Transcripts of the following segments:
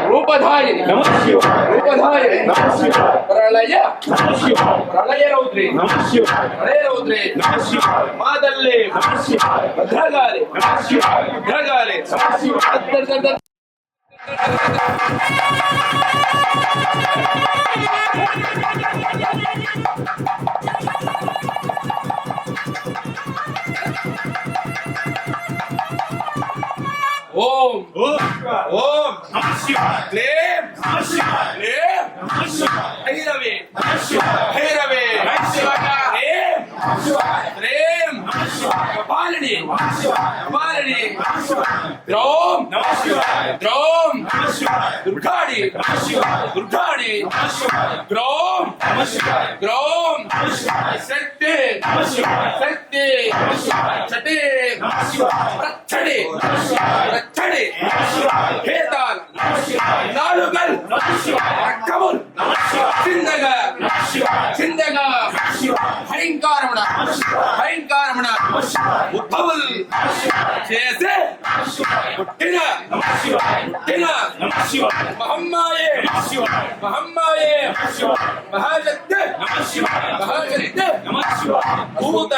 ರೂಪಧಾರಿಣಿ ರೂಪಧಾರಿಣಿ ಪ್ರಳಯ ಪ್ರಳಯ ರೌದ್ರಿ ಪ್ರಳಯ ರೌದ್ರಿ ಮಾದಲ್ಲೆ ಭದ್ರಗಾಲಿ ಭದ್ರಗಾಲಿ ओम ओम नमः शिवाय क्लेम नमः शिवाय क्लेम नमः शिवाय भैरवे नमः शिवाय भैरवे नमः शिवाय क्लेम नमः शिवाय क्लेम नमः शिवाय कपालिनी नमः शिवाय कपालिनी नमः शिवाय द्रौम नमः शिवाय द्रौम नमः शिवाय दुर्गाणी नमः शिवाय दुर्गाणी नमः शिवाय द्रौम नमः शिवाय द्रौम नमः शिवाय शक्ति नमः शिवाय शक्ति नमः शिवाय छटे नमः शिवाय प्रच्छड़े नमः शिवाय चढ़े हेताल नालुगल कबुल चिंदगा चिंदगा भयंकारमण भयंकारमण उद्भवल చేసే పుట్టిన పుట్టిన మహమ్మాయే మహమ్మాయే మహాశక్తి మహాశక్తి భూత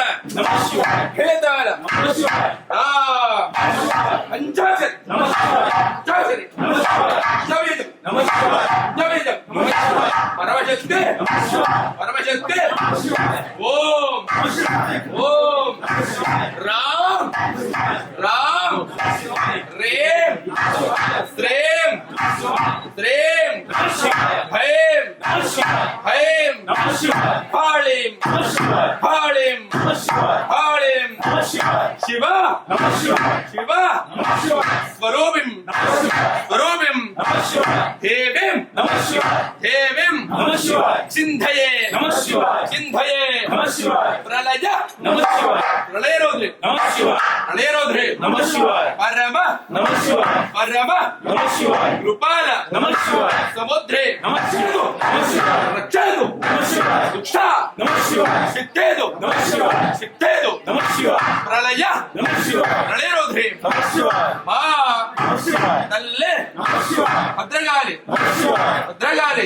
హేతాల పంచాశత్ పంచాశరి నవేదం నవేదం పరమశక్తి పరమశక్తి ఓం ఓం రామ్ రామ్ రేం శ్రేం శ్రేం భైం భైం హాళిం హాళిం హాళిం శివ శివ స్వరూపిం స్వరూపిం దేవిం దేవిం చింధయే చింధయే ప్రళయ ప్రళయ రౌద్రి ప్రళయరౌద్రి పరమ పరమ కృపాల సముద్రే రక్షదు దుక్ష సిద్ధేదు సిద్ధేదు ప్రళయ ప్రళయరౌద్రి మా తల్లే భద్రగాలి భద్రగాలి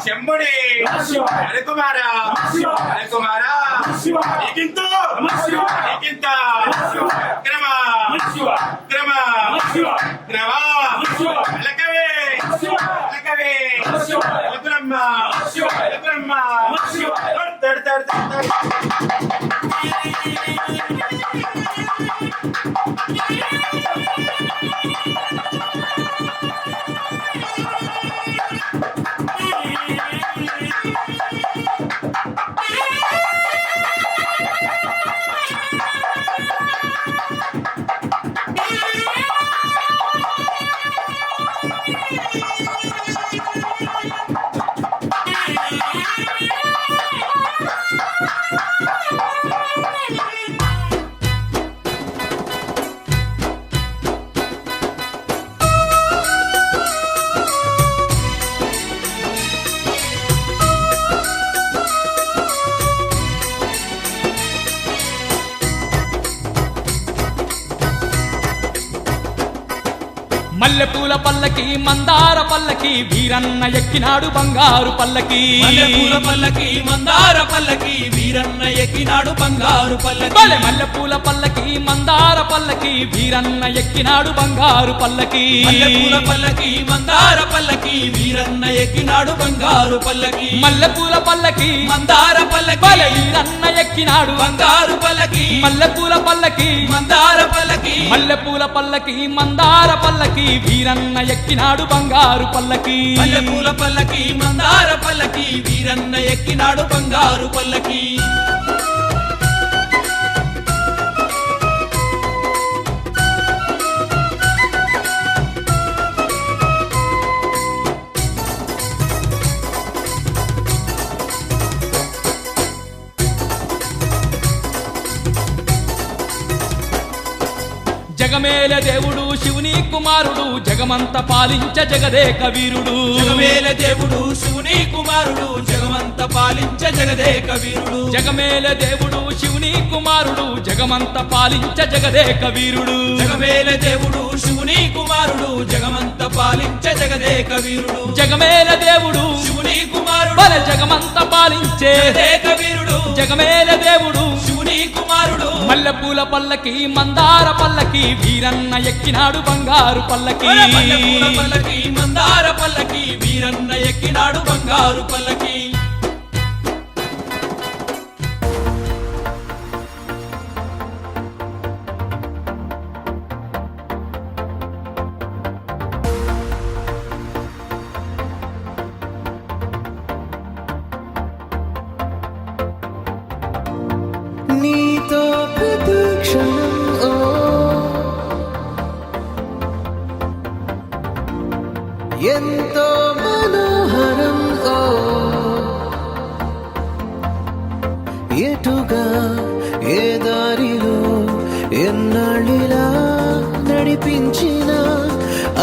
శంభుడే హరికుమార హరికుమార నీకింత నీకింత క్రమ క్రమ క్రమ లకవే లకవే బ్రహ్మ బ్రహ్మ తడ్ తడ్ తడ్ మల్లెపూల పల్లకి మందార పల్లకి వీరన్న ఎక్కినాడు బంగారు పల్లకి. మల్లెపూల పల్లకి మందార పల్లకి వీరన్న ఎక్కినాడు బంగారు పల్లకి. మల్లెపూల పల్లకి మందార పల్లకి వీరన్న ఎక్కినాడు బంగారు పల్లకి. మల్లెపూల పల్లకి మందార పల్లకి వీరన్న ఎక్కినాడు బంగారు పల్లకి. మల్లెపూల పల్లకి మందార పల్లకి వీరన్న ఎక్కినాడు బంగారు పల్లకి. మల్లెపూల పల్లకి మందార పల్లకి మల్లెపూల పల్లకి మందార పల్లకి వీరన్న ఎక్కినాడు బంగారు పల్లకి. మల్లెపూల పల్లకి మందార పల్లకి వీరన్న ఎక్కినాడు బంగారు పల్లకి. జగమేల దేవుడు శివుని కుమారుడు జగమంత పాలించ జగదేక వీరుడు. జగమేల దేవుడు శివుని కుమారుడు జగమంత పాలించ జగదేక వీరుడు. జగమేల దేవుడు శివుని కుమారుడు జగమంత పాలించ జగదేక వీరుడు. జగమేల దేవుడు శివుని కుమారుడు జగమంత పాలించ జగదేక వీరుడు. జగమేల దేవుడు శివుని కుమారుడు బల జగమంత పాలించే జగదేక వీరుడు. జగమేల దేవుడు శివుని కుమారుడు మల్లెపూల పల్లకి మందార పల్లకి వీరన్న ఎక్కినాడు బంగారు పల్లకి. మల్లెపూల పల్లకి మందార పల్లకి వీరన్న ఎక్కినాడు బంగారు పల్లకి. నీతో ప్రతిక్షణం ఎంతో మనోహరం ఎటుగా ఏ దారిలో ఎన్నాళ్ళిలా నడిపించిన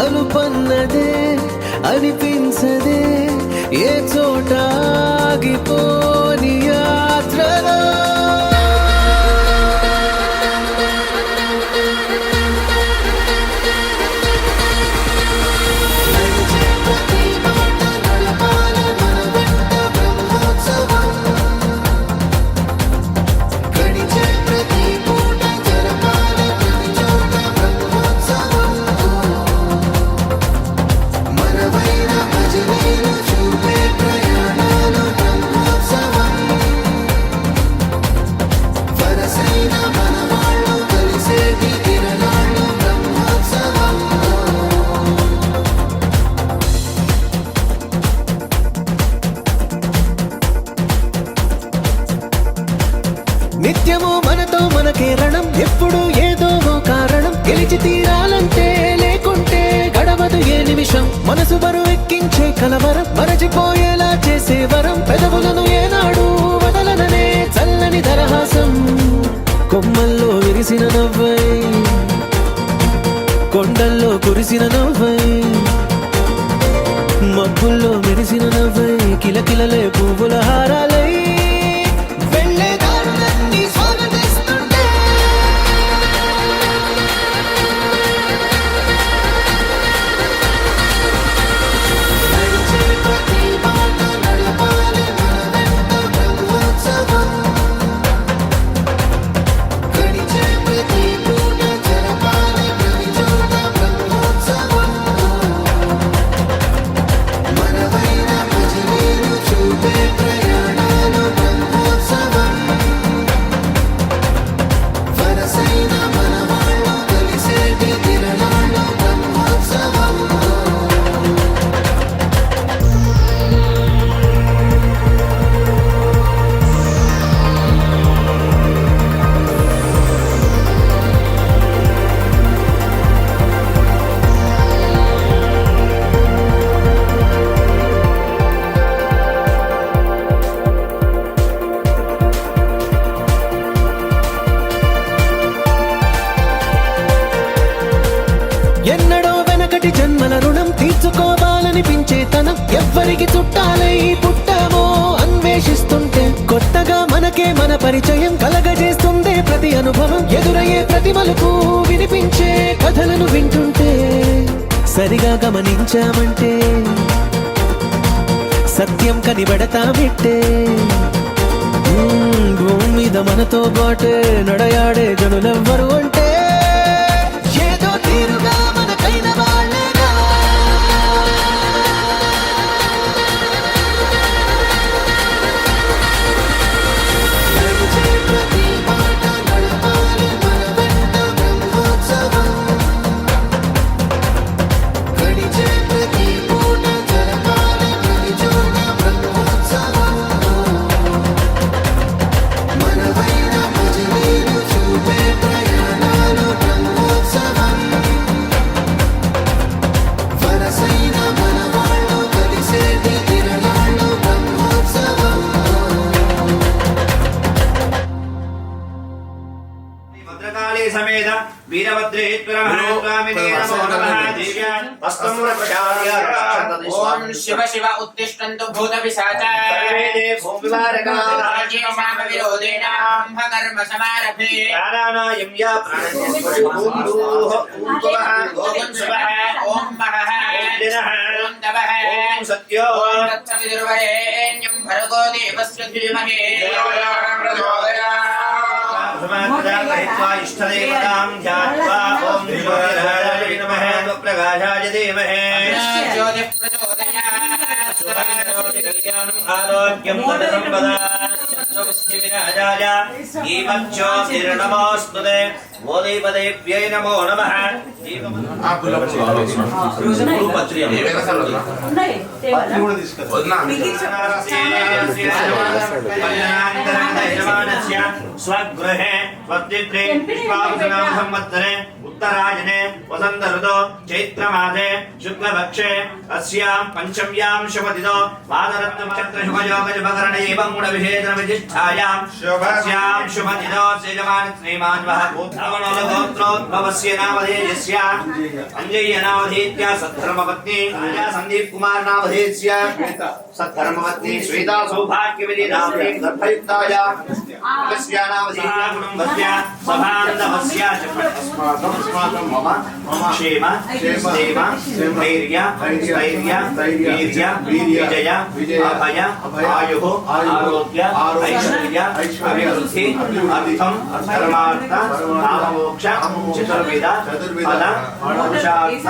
అలుపన్నదే అనిపించదే ఏ చోట ఆగిపోని యాత్రలో. నిత్యము మనతో మనకే రణం ఎప్పుడు ఏదో ఓ కారణం గెలిచి తీరాలంటే లేకుంటే గడవదు ఏ నిమిషం మనసు బరు ఎక్కించే కలవరం మరచిపోయేలా చేసే వరం పెదవులను ఏనాడు వదలననే చల్లని దరహాసం కొమ్మల్లో విరిసిన నవ్వై కొండల్లో కురిసిన నవ్వై మబ్బుల్లో మెరిసిన నవ్వై కిలకిలలే పువ్వుల హారాలై ఎన్నడో వెనకటి జన్మల రుణం తీర్చుకోవాలనిపించే తనం ఎవ్వరికి చుట్టాలై పుట్టామో అన్వేషిస్తుంటే కొత్తగా మనకే మన పరిచయం కలగజేస్తుందే ప్రతి అనుభవం ఎదురయ్యే ప్రతి మలుపు వినిపించే కథలను వింటుంటే సరిగా గమనించామంటే సత్యం కనిపెడతామిట్టే భూమి మీద మనతో పాటే నడయాడే జనులెవ్వరు అంటే ఏదో తీరుగా మనకైన వాళ్ళేనా ప్రతి మాట నడవాలి మన వెంట బ్రహ్మోత్సవం గడిచే ప్రతి పూట జరగాలి ప్రతి చోట బ్రహ్మోత్సవం మనవైన భజనీలు చూపే ప్రయాణాలు బ్రహ్మోత్సవం వరసైన మనవాళ్ళు కలిసేటి తిరణాలు బ్రహ్మోత్సవం భద్రకాళీ సమేత వీరభద్రేశ్వర మహాస్వామినే నమో నమః దివ్యా హస్తం రక్షాయ ఓం శివ శివ ఉత్తిష్టంతు భూత పిశాచ సర్వేదే భూమివారకా రాజేశామ విరోధేన బ్రహ్మకర్మ సమారభే ప్రాణానాయం యా ప్రాణస్వరూపూః ఊర్ధ్వః ఓం శివః ఓం మహః దినః ఓం తవః ఓం సత్యో ఓం తత్సవితుర్వరేణ్యం భర్గో దేవస్య ధీమహి సమాప్తాహిత్వా ఇష్టదేవతాం ధ్యాత్వా ఓం శ్రీరాజాయ నమః ప్రకాశాయ ధీమహి జ్యోతి ప్రచోదయాత్ కళ్యాణం ఆరోగ్యం సంపదా విరాజాయ ఈమజ్యోతిర్నమోస్తుతే ఓదైపదేవ్యై నమో నమః స్వగృహే స్వస్తిత్రే పుష్పాభూషణాం సంవత్సరే उत्तरायणे वसंत ऋतौ चैत्र मासे शुक्लपक्षे अस्यां पंचम्यां शुभतिथौ पादरत्न नक्षत्र शुभयोग शुभकरण एवं गुण विशेषण विशिष्टायां अस्यां शुभतिथौ श्रीजमान श्रीमान् वः गोत्रवणोल गोत्रोद्भवस्य नामधेयस्य अंजय्य नामधेयस्य सद्धर्मपत्नी राजा संदीप कुमार नामधेयस्य सद्धर्मपत्नी श्वेता सौभाग्यवती नाम्नी गर्भयुक्ताय तस्य नामधेयस्य गुणं सभान्दवस्य अस्माकं मम क्षेम क्षेम धैर्य स्थैर्य वीर्य विजय अभय आयुः आरोग्य ऐश्वर्य अभिवृद्धि अर्थं धर्मार्थ काममोक्ष चतुर्विध फल मोक्षार्थ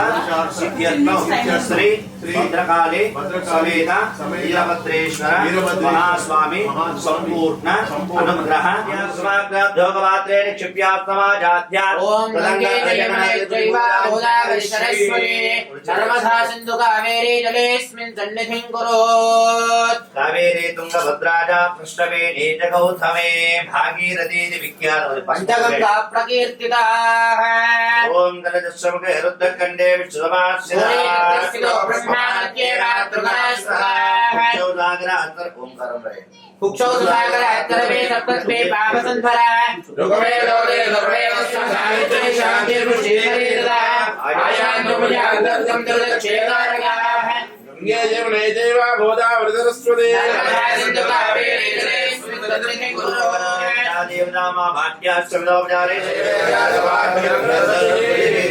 सिद्ध्यर्थं श्री भद्रकाली समेत वीरभद्रेश्वर महास्वामी संपूर्ण अनुग्रह योगपात्रे निक्षिप्या समाजाध्या ओम गंगे जयमने जैवा गोदावरी सरस्वती सर्वथा सिंधु कावेरी जलेस्मिन् सन्निधिं कुरुत् कावेरी तुंगभद्रा च पृष्ठवेणी च गौतमे भागीरथी विख्यात पंचगंगा प्रकीर्तिताः ओम गणजस्वमुखे रुद्रकण्डे विश्वमास्यः ब्रह्माद्ये मातृगणस्वः चौदाग्र अंतर ओंकारं रहे कुक्षौ सुधाकर अत्तरवे सप्तस्वे पापसंधरा ऋग्वे लोके गर्भे वस्त्रसाहित्ये शान्तिर्मुषीकरेतदा आयान्तु मुजान्तर्गं दुर्दक्षेकारगाः गंगे जमुने चैव गोदावरी सरस्वती सिन्धु कावेरी जलेस्मिन् सन्निधिं कुरुत् देवनामा भाट्याश्चविदोपचारे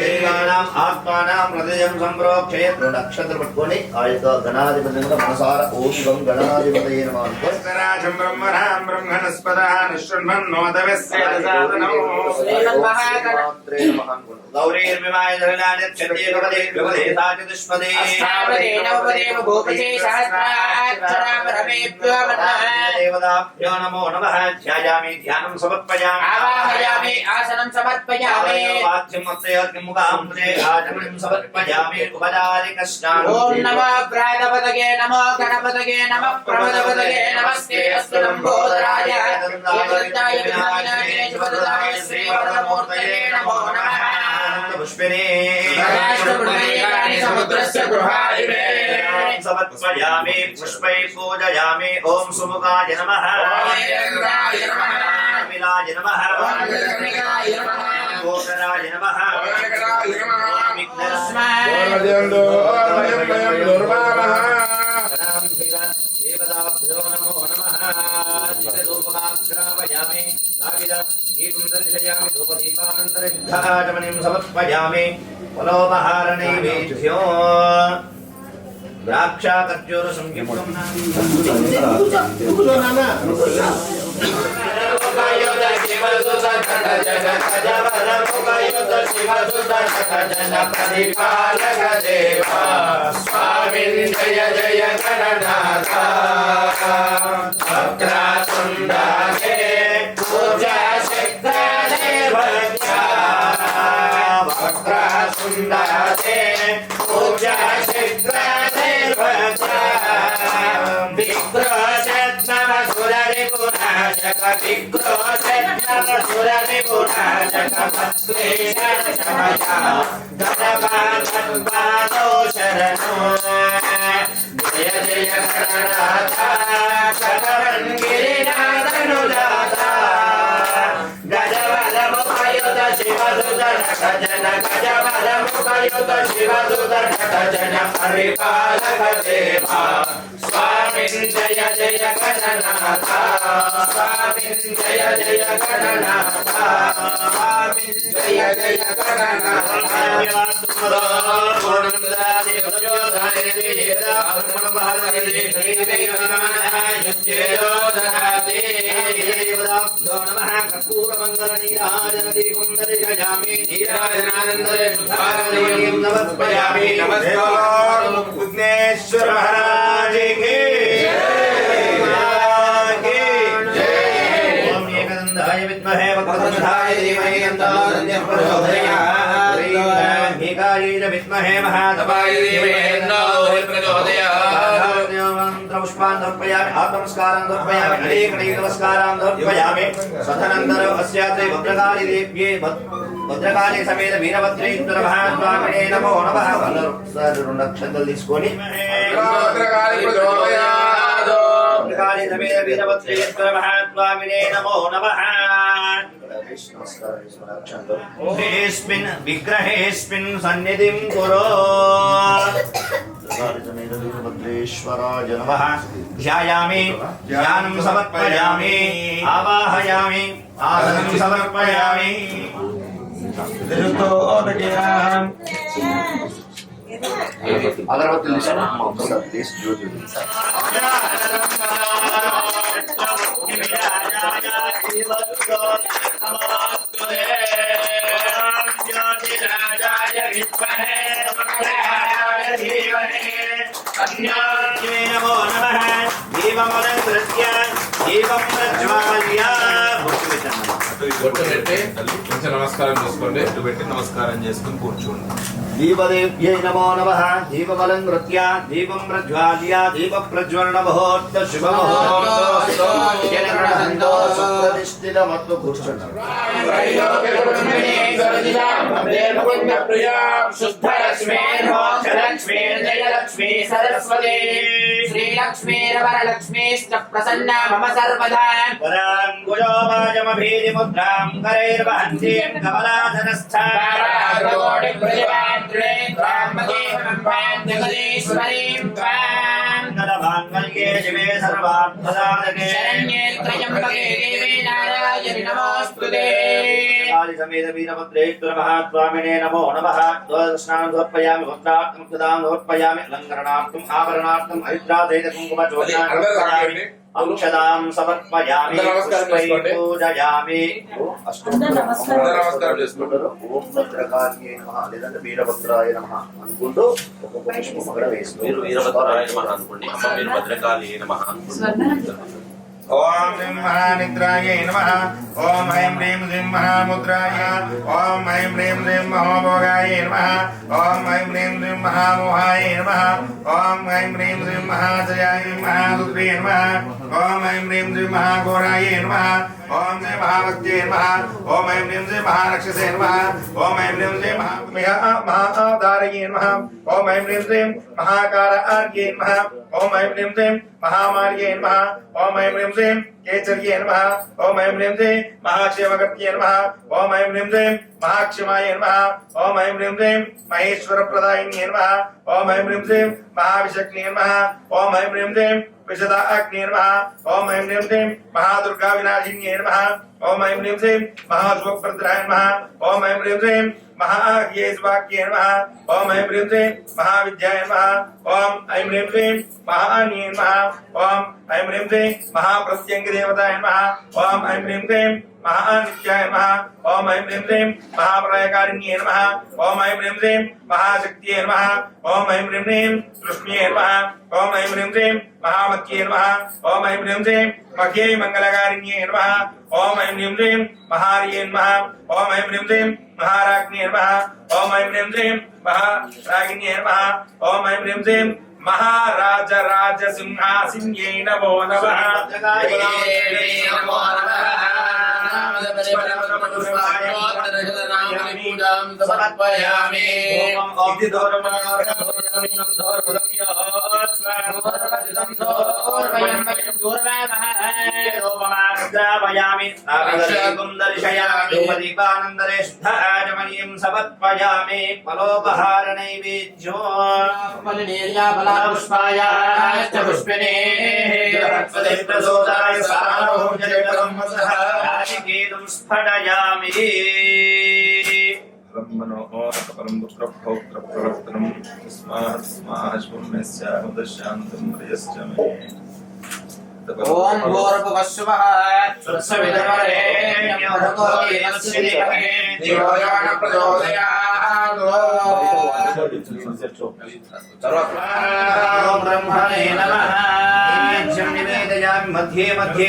देवानां आत्मानां हृदयं संप्रोक्षे नक्षत्र पట్టుకొని ఆయతో గణాధిపతిగా మనసార ఓం గం గణాధిపతయే నమః राजं ब्रह्मणां ब्रह्मणस्पदः निष्ठन्मन्नोदवस्य ददातनौ శ్రీమన్మహాగణాత్రే నమః గౌరీర్విమాయ ధరణాయ చందే భవదే భవదే సాచతుష్పదే अष्टावदे नवपदे भूपते सहस्राक्षरां रमेभ्यो नमः देवताभ्यो नमो नमः ध्यायामि ध्यानं समर्पयामि आवाहयामि आसनं समर्पयामि वाच्यमुक्तयोर्मुखाम्बुजे आचमनं समर्पयामि उपचारिकस्नानं ॐ नमः प्रातपदगे नमो गणपतगे नमः प्रमदपदगे नमस्ते अस्तु लम्बोदराय एतद्दाय विनायकाय शुभदाय श्रीवरदमूर्तये नमो नमः पुष्पिने राष्ट्रपुण्डरीकानि समुद्रस्य गृहाणि समर्पयामि पुष्पै पूजयामि ॐ सुमुखाय नमः इंद्राय नमः कपिलाय नमः गणपतये नमः गोकराय नमः ओर्वजन्दो ओर्वयं वयं दुर्वामः देवताभ्यो नमो नमः दिव्यधूपमाश्रावयामि दर्शयामि धूपदीपानन्तरशुद्धाचमनीं समर्पयामि फलोपहार नैवेद्यो द्राक्षा खर्जूर संयुक्तं जय जय गणनाथ वक्रतुण्डे पूजा शक्रे वक्रतुण्डे पूजा शक्रे जय जय गणनाथ गिरिनाथनुदाता गजबलमुखयुत शिवदुदर्शन गजबलमुखयुत शिवदुदर्शन परिपालक देवा स्वामिन् जय जय गणनाथ स्वामिन् जय जय गणनाथ स्वामिन् जय जय गणनाथ विघ्नेश्वर महाराज की ओम एकदंधाय विद्महे वक्रतुण्डाय धीमहि तन्नो प्रचोदयात् ह्रीं विद्महे महादेवाय धीमहि तन्नो प्रचोदयात् मंत्र पुष्पान् समर्पयामि आत्मनमस्कारं समर्पयामि अनेक नमस्कारान् समर्पयामि सदनंतर अस्यात्रे भद्रकाली देव्ये भद्रकाली समेत वीरभद्रेश्वर महास्वामिने नमो नमः नक्षत्र తీసుకొని भद्रकाली प्रचोदयात् भद्रकाली समेत वीरभद्रेश्वर महास्वामिने नमो नमः नमस्कार विग्रहेस्मिन् सन्निधिं कुरु भद्रेश्वराय नमः ध्यायामि ध्यानं समर्पयामि आवाहयामि आसनं समर्पयामि अगरबत्ती नमो नमः दीपमलङ्कृत्य दीपं प्रज्वाल्य नमस्कार नमस्कार दीपदेव्यै नमो नमः दीपमलङ्कृत्य दीपं प्रज्वाल्य दीपप्रज्वलन मुहूर्त शुभ मुहूर्त सुप्रतिष्ठितमत्व कुर्वन्तु जयलक्ष्मी सरस्वती श्रीलक्ष्मीरवरलक्ष्मीश्च प्रसन्ना मम सर्वदा वराङ्गुजो वाजमभीतिमुद्रां करैर्वहन्तीं कमलाधनस्थाम्बरीं नलमाङ्गल्ये शिवे सर्वार्थसाधके शरण्ये त्र्यम्बके देवी नारायणि नमोऽस्तुते समेत वीरभद्रेश्वर महास्वामिने नमो नमः स्नानं समर्पयामि वस्त्रार्थं सदां समर्पयामि अलङ्करणार्थम् आभरणार्थं हरिद्रासहित कुङ्कुमचूर्णं समर्पयामि औषधां समर्पयामि पुष्पैः पूजयामि नमस्कार ओम भद्रकाल्ये नमः लेదంటే వీరభద్రాయ నమః అనుకుంటూ ఒక్కొక్క పుష్పం అక్కడ వేస్తూ మీరు వీరభద్రాయ నమః అనుకోండి అమ్మ మీరు భద్రకాళి నమః ओम ह्रीं महानिद्राय नमः ओम ऐं ह्रीं श्रीं महामुद्राय ओम ऐं ह्रीं श्रीं महाभोगाय नमः ओम ऐं ह्रीं श्रीं महामोहाय नमः ओम ऐं ह्रीं श्रीं महाजयाय महारुद्रे नमः ओम ऐं ह्रीं श्रीं महाघोराय नमः ओम श्री महाभक्त्यै नमः ओम ऐं ह्रीं श्रीं महारक्षसे नमः ओम ऐं ह्रीं श्रीं महाधारये नमः ओम ऐं ह्रीं श्रीं महाकारआर्ये नमः ओम ऐं ह्रीं श्रीं महामार्ये नमः ओम ऐं ह्रीं श्रीं केचर्ये नमः ओम ऐं ह्रीं श्रीं महाक्षेमगत्ये नमः ओम ऐं ह्रीं श्रीं महाक्षमाय नमः ओम ऐं ह्रीं श्रीं महेश्वरप्रदायिन्ये नमः ओम ऐं ह्रीं श्रीं महाविशक्न्ये नमः ओम ऐं ह्रीं श्रीं विशदा अग्ने नमः ओम ऐं ह्रीं श्रीं महादुर्गा विनाशिन्ये नमः ओम ऐं ह्रीं श्रीं महाशुभप्रदाय नमः ओम ऐं ह्रीं श्रीं महाज्ञेयवाक्ये नमः ओम ऐं ह्रीं श्रीं महाविद्याय नमः ओम ऐं ह्रीं श्रीं महान्ये नमः ओम ऐं ह्रीं श्रीं महाप्रत्यङ्गदेवताय नमः ओम ऐं ह्रीं श्रीं महानित्याय नमः ओम ऐं ह्रीं श्रीं महाप्रलयकारिण्ये नमः ओम ऐं ह्रीं श्रीं महाशक्तिये नमः ओम ऐं ह्रीं श्रीं कृष्ण्ये नमः ओम ऐं ह्रीं श्रीं महामत्ये नमः ओम ऐं ह्रीं श्रीं मह्ये मंगलकारिण्ये नमः ओम ऐं ह्रीं श्रीं महार्ये नमः ओम ऐं ह्रीं श्रीं महाराज्ञे नमः ओम ऐं ह्रीं श्रीं महारागिण्ये नमः ओम ऐं ह्रीं श्रीं महाराज सिंहासिन्ये नमो नमः समर्पयामि फलोपहार नैवेद्यो पुष्पिने स्फटयामि ब्रह्मणो परम दुःखभोक्तृ प्रवर्तनं तस्मास्माश्वम्यस्याहुदशान्तं प्रियश्च मे ओम भूर्भुवस्सुवः स्वस्वितुर्वरेण्यं भर्गो देवस्य धीमहि धियो यो न प्रचोदयात् ओम ब्रह्मणे नमः निवेद्यं निवेदयामि मध्ये मध्ये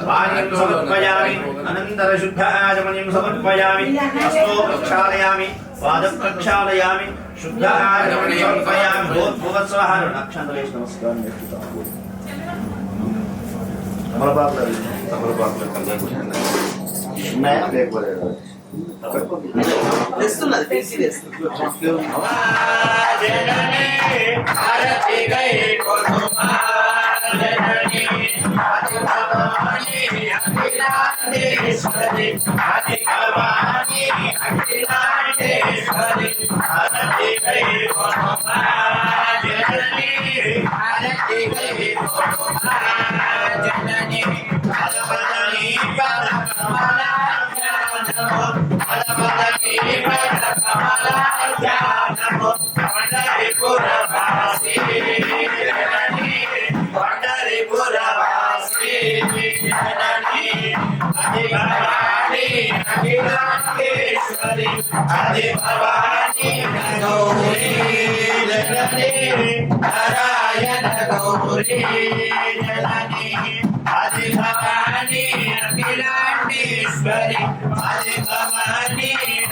पानीं समर्पयामि अनन्तरं शुद्धाचमनीं समर्पयामि हस्तो प्रक्षालयामि पादं प्रक्षालयामि शुद्धाचमनीं समर्पयामि भूर्भुवस्सुवः नक्षत्रेषु नमस्कारं मैं देख बोलेगा तेస్తున్నది టీసీ తెస్తున్నది ఆరతి గై కొనుమా జనని ఆదిభవాని అఖిలాండేశ్వరి ఆదిభవాని అఖిలాండేశ్వరి ఆరతి గై కొనుమా జనని ఆరతి గై కొనుమా జనని ఆదిభవాని పరమకమలా आदिभवानी अखिलांडेश्वरी आदिभवानी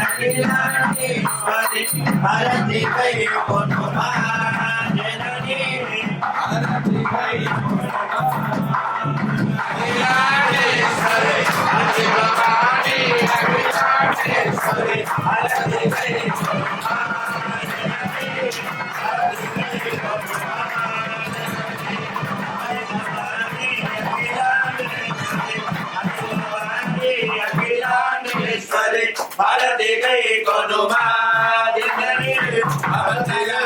अखिलांडेश्वरी आरती गई कोनुमा जननी आरती गई अखिलांडेश्वरी आदिभवानी अखिलांडेश्वरी आरती गई कोनुमा भारती गई कोनुमा जिंदगी भारती गई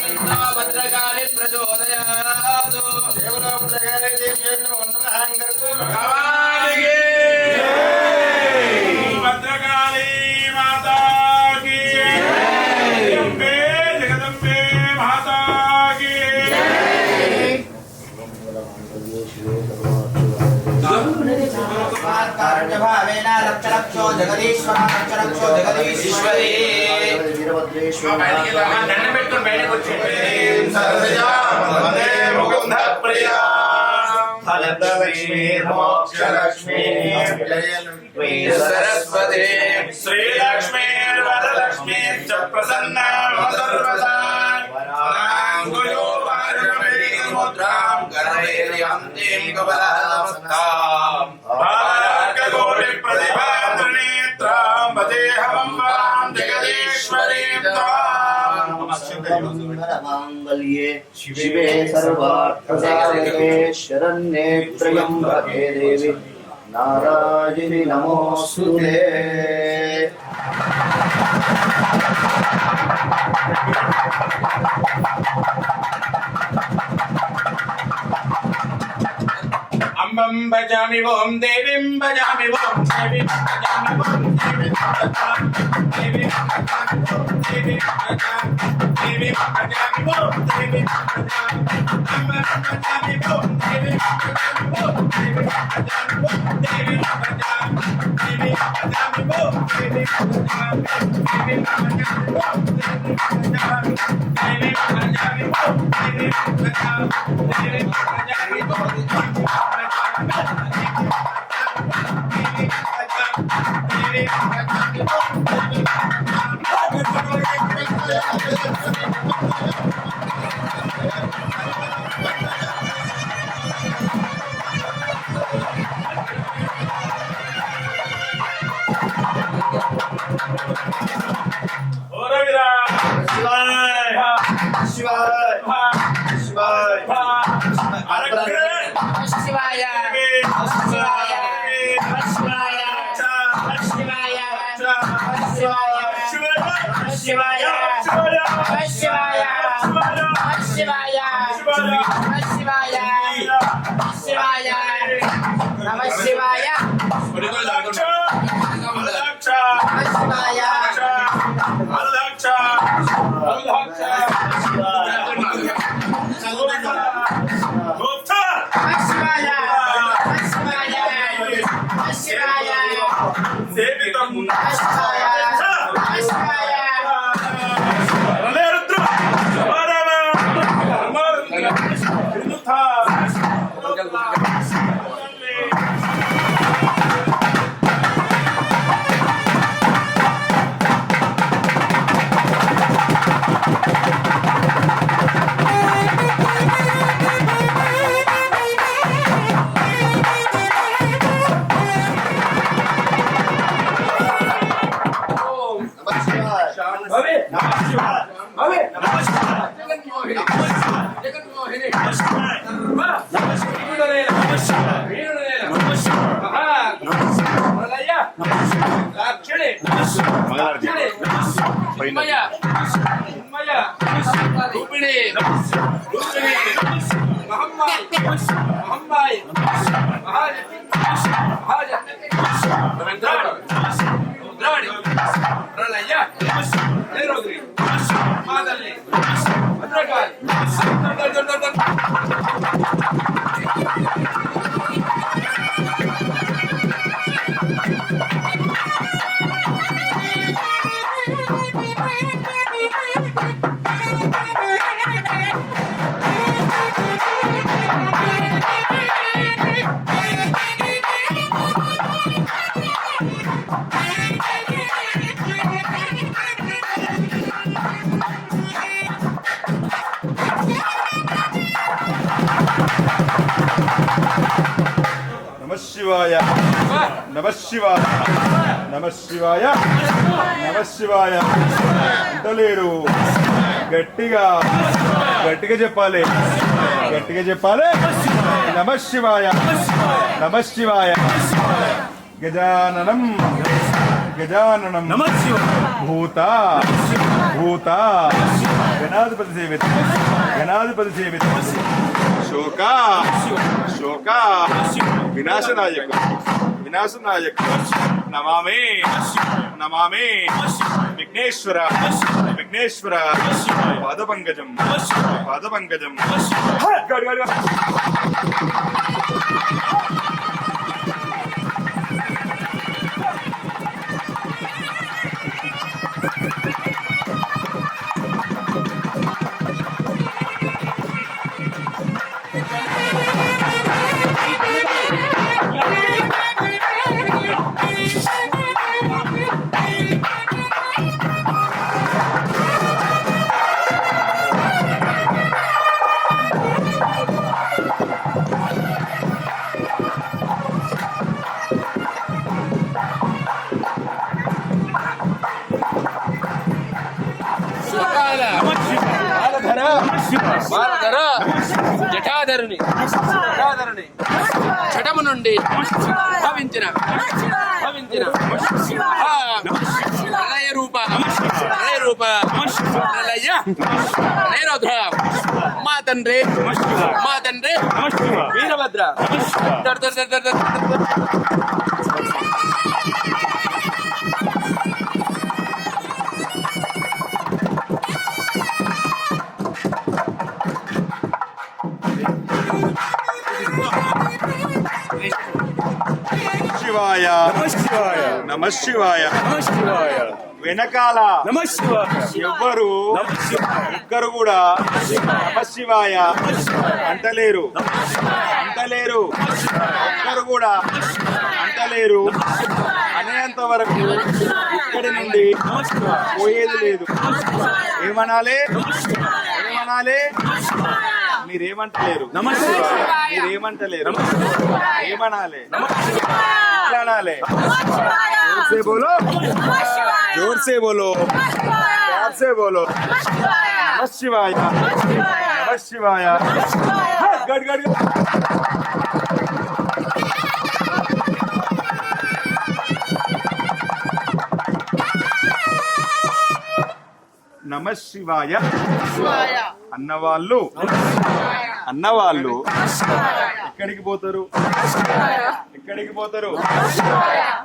भद्रकाली प्रचोदयात् भद्रकाली माता की अम्बे जगदम्बे माता की कारुण्यभावेन रक्षरक्षो जगदीश्वरः रक्षरक्षो जगदीश्वरी सरस्वती श्रीलक्ष्मी वरलक्ष्मी च प्रसन्ना सर्वदा मुद्रां गणैर्यन्तीं कमलावस्थां भार्गवोऽप्रतिभात्रिनेत्रां भजेऽहं वां जगदीश्वरीं ताम् सर्वमङ्गलमाङ्गल्ये शिवे सर्वार्थसाधके शरण्ये त्र्यम्बके देवी नारायणि नमोऽस्तुते। अम्बं भजामि ओं देवीं भजामि ओं देवीं भजामि ओं देवीं भजामि ओं देवीं अम्बं भजामि ओं देवीं भजामि ओं देवीं भजामि ओं देवीं भजामि ओं देवीं శివాయ నమ శివాయ నమ శివాయ నమ శివాయ అంటలేరు గట్టిగా గట్టిగా చెప్పాలి గట్టిగా చెప్పాలి నమ శివాయ నమ శివాయ గజాననం గజాననం భూత భూత గణాధిపతి సేవిత గణాధిపతి సేవిత శోక శోక వినాశనాయక వినాశనాయక నమామి నమామి విఘ్నేశ్వర విఘ్నేశ్వర పాదపంకజం పాదపంకజం బాలధర జటాధరుని జటము నుండి భవించిన ప్రళయ రూప ప్రళయ నైరోధ మా తండ్రి వీరభద్ర శివాయ నమ శివాయ వెనకాల ఎవ్వరు ఒక్కరు కూడా నమ శివాయ అంటలేరు ఒక్కరు కూడా అంటలేరు అనేంత వరకు ఇక్కడి నుండి పోయేది లేదు. ఏమనాలి మీరేమంటలేరు ఏమనాలి ఇట్లా అనాలి. जोर से बोलो प्यार से बोलो नमः शिवाय गड़ गड़ నమః శివాయ అన్నవాళ్ళు ఎక్కడికి పోతారు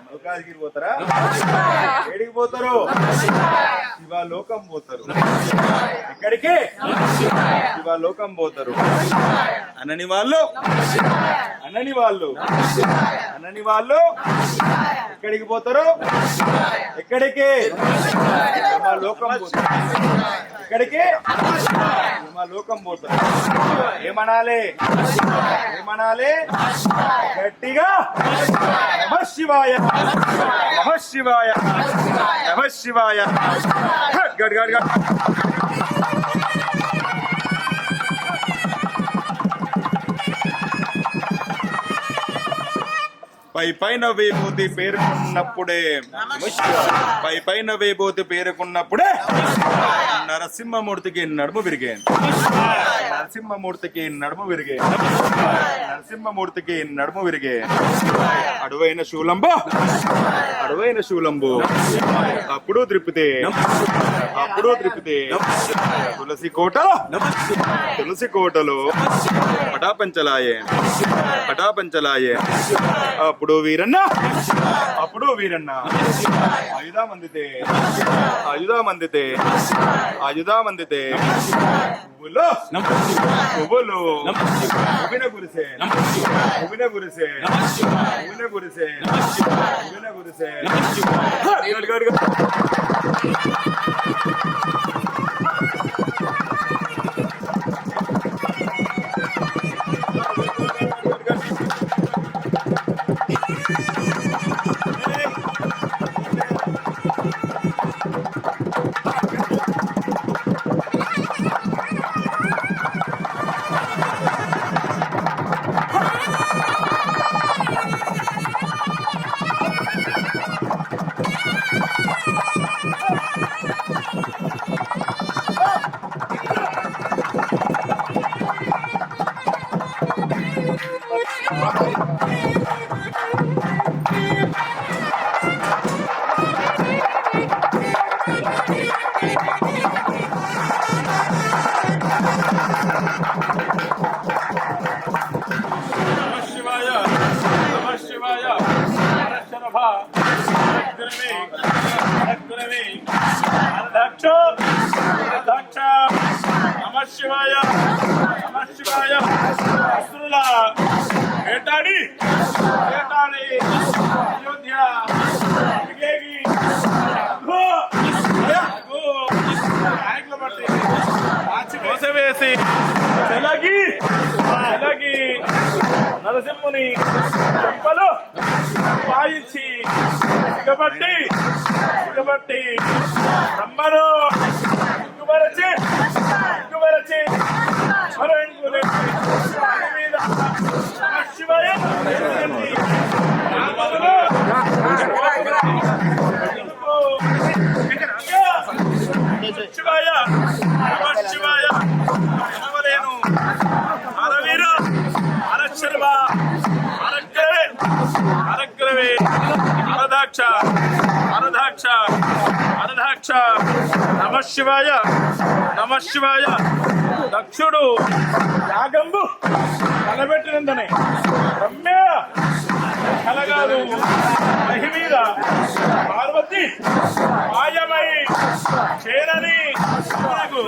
లోకాదిగిరి పోతారా? ఎక్కడికి పోతారు? శివలోకం పోతారు. ఎక్కడికి? శివలోకం పోతారు. అనని వాళ్ళు ఎక్కడికి పోతారు? ఎక్కడికి? శివలోకం పోతారు. ఎక్కడికి? శివలోకం పోతారు. ఏమనాలి గట్టిగా నమః శివాయ గడ్ గడ్ గడ్. పైన విభూతి పేరుకున్నప్పుడే నరసింహమూర్తికి నడుము విరిగే అడువైన శూలంబు అప్పుడు త్రిప్పితే తులసి కోటలో పటాపంచలాయే అప్పుడు వీరన్న ఆయుధా మందితే పువ్వులు గురిసే శివాయ అసురుల వేటాడి అయోధ్య మోసవేసి చెలగి నరసింహుని చెంపలు వాయించి సిగబట్టి బ్రహ్మను సిగ్గుపరచి శివాయ శివాయ అనధాక్ష నమ శివాయ నమ శివాయ. దక్షుడు యాగంబు కలబెట్టినందునే రమ్య కలగాదు మహి మీద పార్వతి మాయమై చేరని మనకు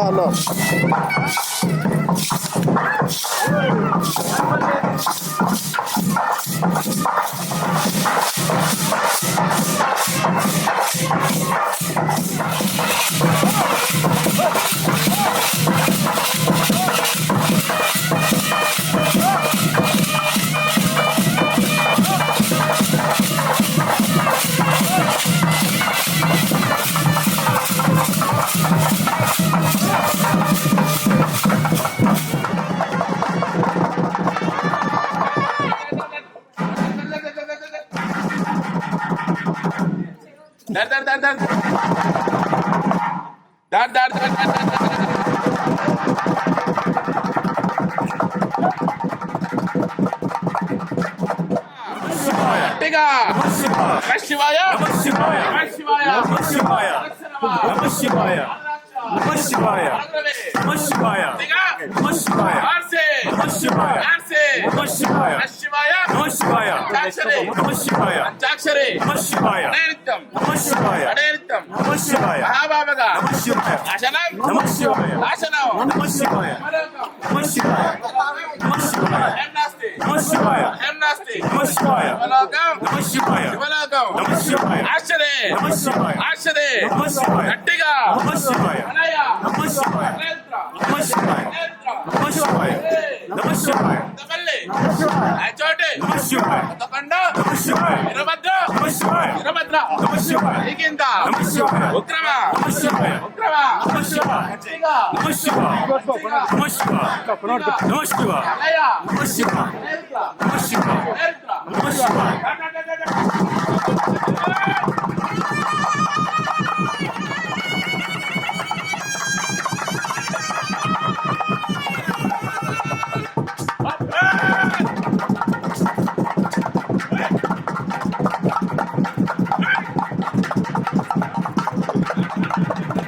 No.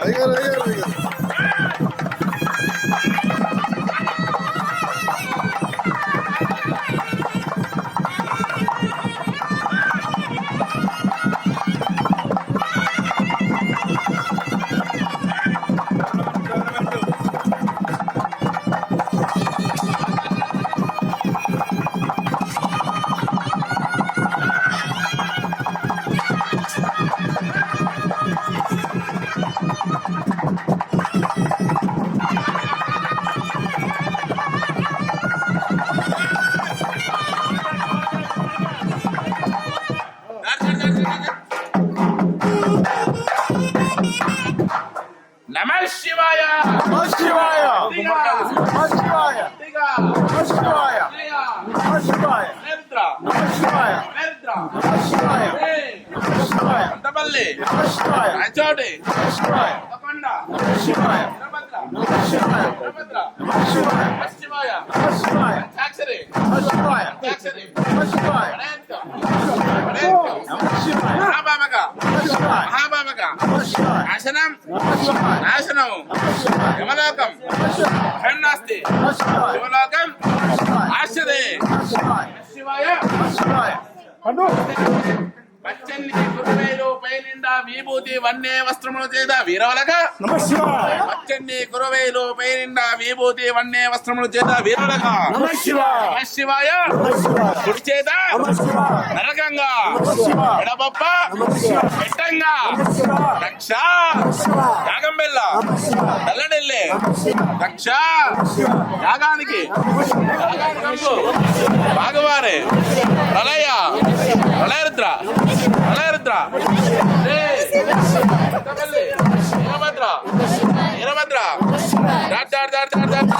Ahí, నేత్ర నేత్ర అంతపల్లి రాచోటి తపండ వీరభద్ర వీరభద్ర శివాయ పంచాక్షరి పంచాక్షరి మహాబాబక మహాబాబక నాశనం నాశనం యమలోకం నాస్తి శివలోకం ఆశ్రదే శివాయ పచ్చని కురువేలు పైనిండా విభూతి వన్నే వస్త్రములు చేత వీరవలక పచ్చని కురువేలు పైనిండా విభూతి వన్నే వస్త్రములు చేత వీరవలక శివాయ కుడి చేత నరకంగా ఎడబొప్ప పెట్టంగా రక్ష యాగంబెల్ల నల్లడెల్లే రక్ష యాగానికి భాగవారే ప్రళయ ప్రళయరుద్ర ప్రళయరుద్ర వీరభద్ర వీరభద్ర దాట్ దాట్ దాట్ దాట్ దాట్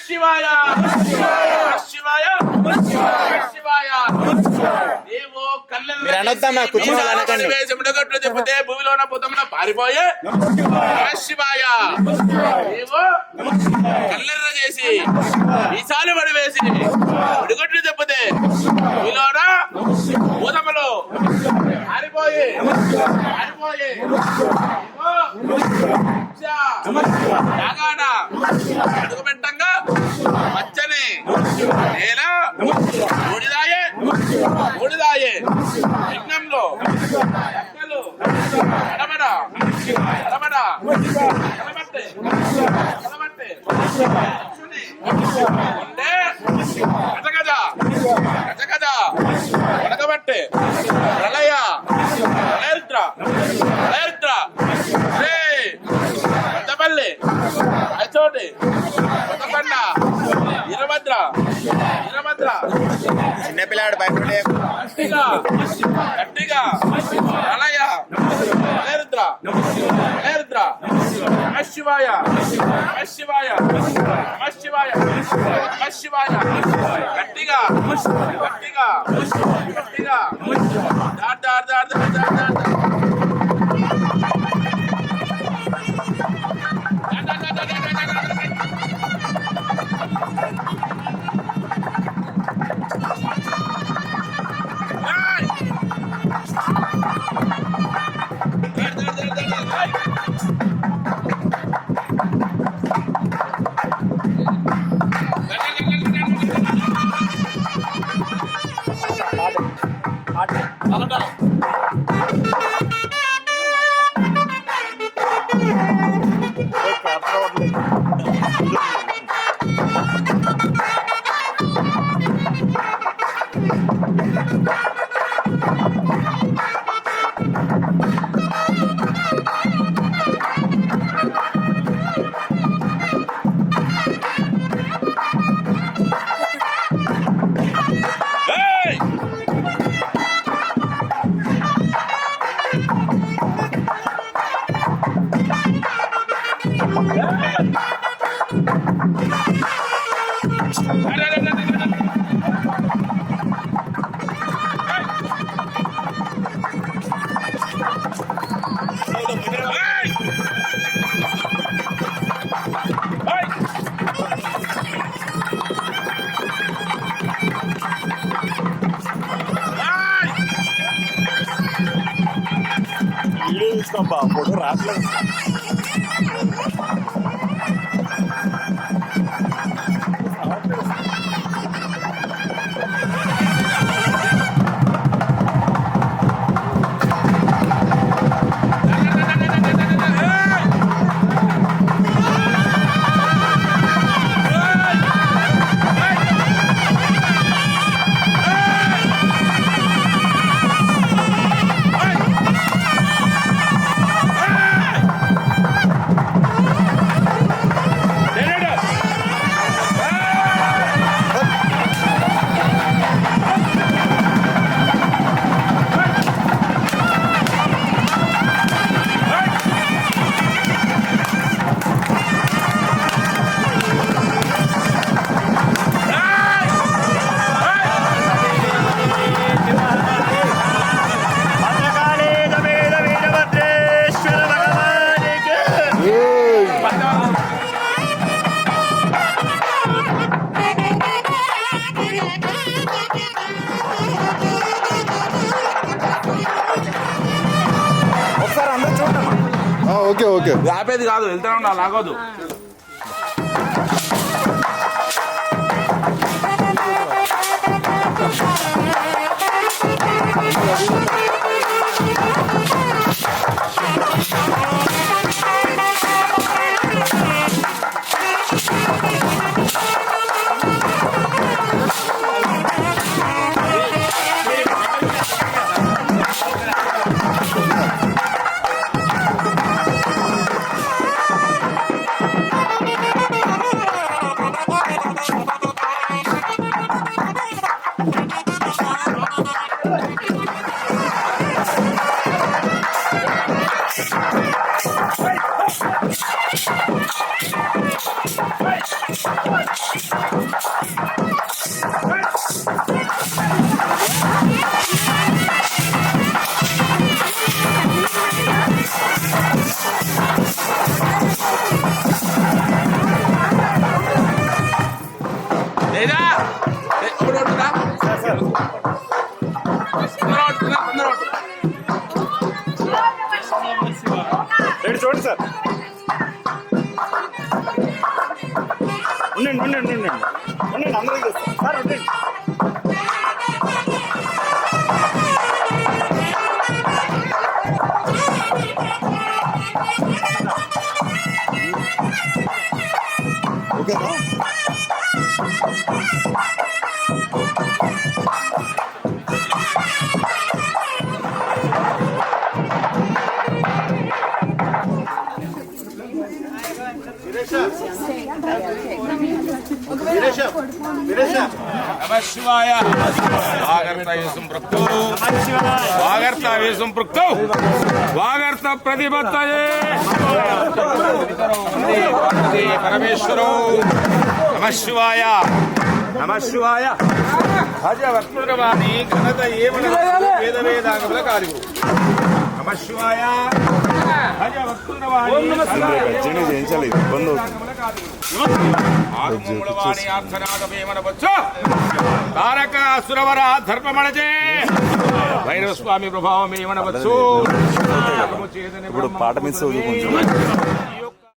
శివాయ శివాయ శివాయ దేవో కళ్ళెగట్లు చెప్తే భూమిలోన పుతమున పారిపోయే శివాయ దేవో కళ్ళెర్ర చేసి ఈసారి పడివేసి విడిగొట్లు చెప్తే భూమిలోన భూతములు పారిపోయే పారిపోయే అడుగు పెట్టంగా మచ్చని నేల ఊడిదాయే ఊడిదాయే యజ్ఞంలో ఎక్కలు ఎడబడ ఎడబడ ఎడబట్టే ఎడబట్టే ఉండే గజగజ గజగజ ఎడగబట్టే ప్రళయ ప్రళయరుద్ర ప్రళయరుద్ర అంతపల్లి రాచోటి కొత్తకొండ వీరభద్ర వీరభద్ర చిన్నపిల్లాడు భయపడే గట్టిగా గట్టిగా ప్రళయ ప్రళయరుద్ర ప్రళయరుద్ర శివాయ శివాయ శివాయ శివాయ గట్టిగా గట్టిగా గట్టిగా దాట్ దాట్ దాట్ దాట్ దాట్ దాట్ ఓకే ఓకే ఆపేది కాదు, వెళ్తూనే ఉండాలి, ఆగొద్దు. లేదా ఒకటి కొట్టురా. తొందరగా కొట్టురా, తొందరగా కొట్టు. చూడండి సార్, ఉండండి ఉండండి ఉండండి ఉండండి, అందరూ చేస్తాం సార్, ఉండండి. ఓకేనా? నమశివాయ. వాగర్తావేశం పృక్తౌ వాగర్తావేశం పృక్తౌ వాగర్త ప్రతిపత్తయే పరమేశ్వరో. నమశివాయ నమశివాయ. భజ వర్తుడవాణి ఘనత ఏమన వేద వేదాంగముల కాదు. నమశివాయ. భజ వర్తుడవాణి చేయించాలి, ఇబ్బంది అవుతుంది. ఆగమూలవాణి ఆర్ధనాగమేమనవచ్చు తారక సురవర ధర్మమణచే భైరవ స్వామి ప్రభావం ఏమనవచ్చు. ఇప్పుడు పాట మిస్ అవుతుంది కొంచెం.